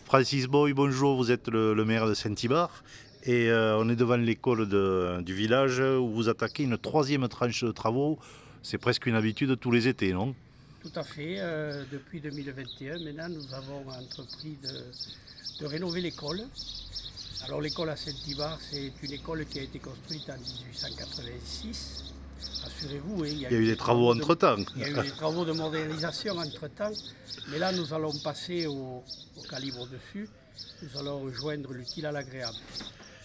Francis Boy, bonjour, vous êtes le maire de Saint-Ibard et on est devant l'école du village où vous attaquez une troisième tranche de travaux. C'est presque une habitude tous les étés, non? Tout à fait. Depuis 2021, maintenant, nous avons entrepris de rénover l'école. Alors l'école à Saint-Ibard, c'est une école qui a été construite en 1886. Rassurez-vous, hein, Il y a eu des travaux entre-temps. il y a eu des travaux de modernisation entre-temps. Mais là, nous allons passer au calibre au-dessus. Nous allons rejoindre l'utile à l'agréable.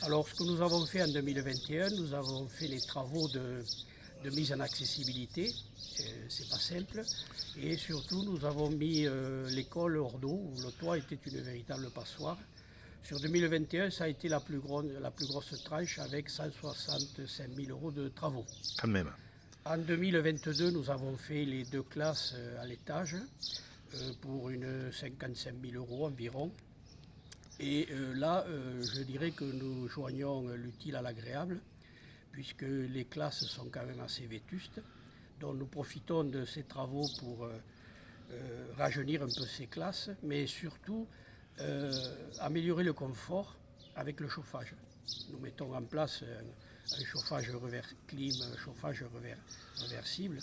Alors, ce que nous avons fait en 2021, nous avons fait les travaux de mise en accessibilité. C'est pas simple. Et surtout, nous avons mis l'école hors d'eau, où le toit était une véritable passoire. Sur 2021, ça a été la plus grosse tranche avec 165 000 euros de travaux. Quand même. En 2022, nous avons fait les deux classes à l'étage pour une 55 000 euros environ. Et là, je dirais que nous joignons l'utile à l'agréable, puisque les classes sont quand même assez vétustes. Donc nous profitons de ces travaux pour rajeunir un peu ces classes, mais surtout améliorer le confort avec le chauffage. Nous mettons en place un chauffage réversible,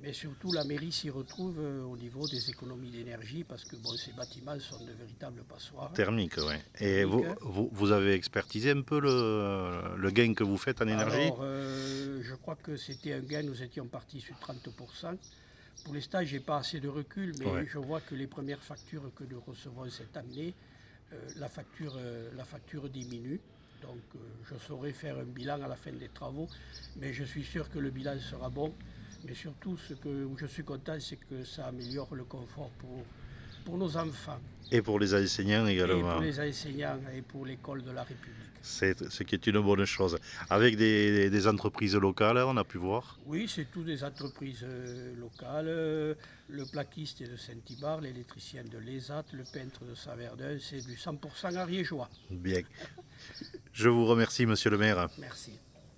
mais surtout la mairie s'y retrouve au niveau des économies d'énergie parce que bon, ces bâtiments sont de véritables passoires. Thermique, oui. Et vous avez expertisé un peu le gain que vous faites en énergie? Alors, je crois que c'était un gain, nous étions partis sur 30%. Pour l'instant, je n'ai pas assez de recul, mais je vois que les premières factures que nous recevons cette année, la facture diminue. Donc, je saurai faire un bilan à la fin des travaux, mais je suis sûr que le bilan sera bon. Mais surtout, où je suis content, c'est que ça améliore le confort pour nos enfants. Et pour les enseignants également. Et pour les enseignants et pour l'école de la République. C'est ce qui est une bonne chose. Avec des entreprises locales, on a pu voir. Oui, c'est toutes des entreprises locales. Le plaquiste est de Saint-Ibard, l'électricien de l'ESAT, le peintre de Saverdun, c'est du 100% ariégeois. Bien. Je vous remercie, monsieur le maire. Merci.